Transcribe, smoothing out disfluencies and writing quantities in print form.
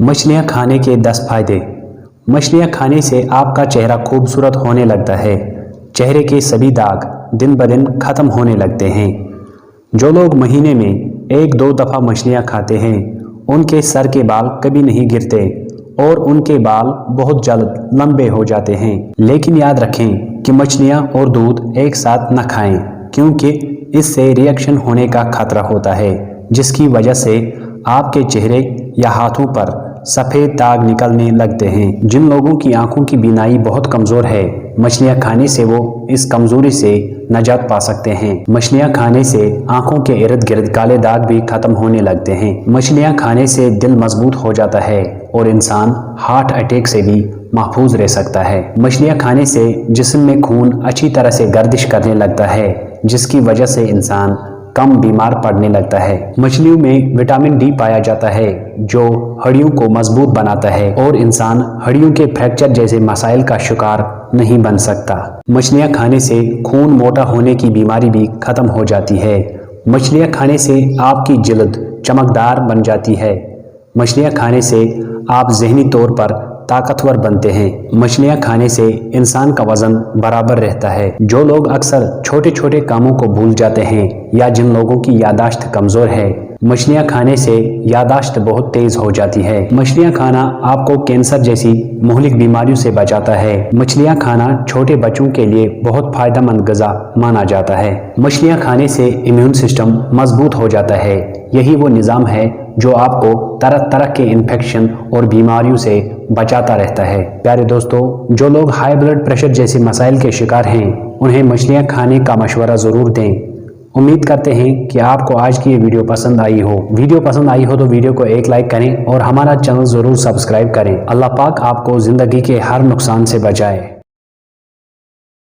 मछलियाँ खाने के 10 फायदे। मछलियाँ खाने से आपका चेहरा खूबसूरत होने लगता है। चेहरे के सभी दाग दिन ब दिन खत्म होने लगते हैं। जो लोग महीने में 1-2 दफ़ा मछलियाँ खाते हैं उनके सर के बाल कभी नहीं गिरते और उनके बाल बहुत जल्द लंबे हो जाते हैं। लेकिन याद रखें कि मछलियाँ और दूध एक साथ न खाएं, क्योंकि इससे रिएक्शन होने का खतरा होता है, जिसकी वजह से आपके चेहरे या हाथों पर सफ़ेद दाग निकलने लगते हैं। जिन लोगों की आंखों की बीनाई बहुत कमज़ोर है, मछलियाँ खाने से वो इस कमज़ोरी से निजात पा सकते हैं। मछलियाँ खाने से आंखों के इर्द गिर्द काले दाग भी खत्म होने लगते हैं। मछलियाँ खाने से दिल मजबूत हो जाता है और इंसान हार्ट अटैक से भी महफूज रह सकता है। मछलियाँ खाने से जिस्म में खून अच्छी तरह से गर्दिश करने लगता है, जिसकी वजह से इंसान कम बीमार पड़ने लगता है। मछलियों में विटामिन डी पाया जाता है जो हड्डियों को मजबूत बनाता है और इंसान हड्डियों के फ्रैक्चर जैसे मसाइल का शिकार नहीं बन सकता। मछलियाँ खाने से खून मोटा होने की बीमारी भी खत्म हो जाती है। मछलियाँ खाने से आपकी जिल्द चमकदार बन जाती है। मछलियाँ खाने से आप ज़हनी तौर पर ताकतवर बनते हैं। मछलियाँ खाने से इंसान का वजन बराबर रहता है। जो लोग अक्सर छोटे छोटे कामों को भूल जाते हैं या जिन लोगों की यादाश्त कमज़ोर है, मछलियाँ खाने से यादाश्त बहुत तेज़ हो जाती है। मछलियाँ खाना आपको कैंसर जैसी मुहलिक बीमारियों से बचाता है। मछलियाँ खाना छोटे बच्चों के लिए बहुत फ़ायदेमंद ग़िज़ा माना जाता है। मछलियाँ खाने से इम्यून सिस्टम मजबूत हो जाता है। यही वो निज़ाम है जो आपको तरह तरह के इन्फेक्शन और बीमारियों से बचाता रहता है। प्यारे दोस्तों, जो लोग हाई ब्लड प्रेशर जैसे मसाइल के शिकार हैं उन्हें मछलियाँ खाने का मशवरा ज़रूर दें। उम्मीद करते हैं कि आपको आज की ये वीडियो पसंद आई हो। वीडियो पसंद आई हो तो वीडियो को एक लाइक करें और हमारा चैनल ज़रूर सब्सक्राइब करें। अल्लाह पाक आपको ज़िंदगी के हर नुकसान से बचाए।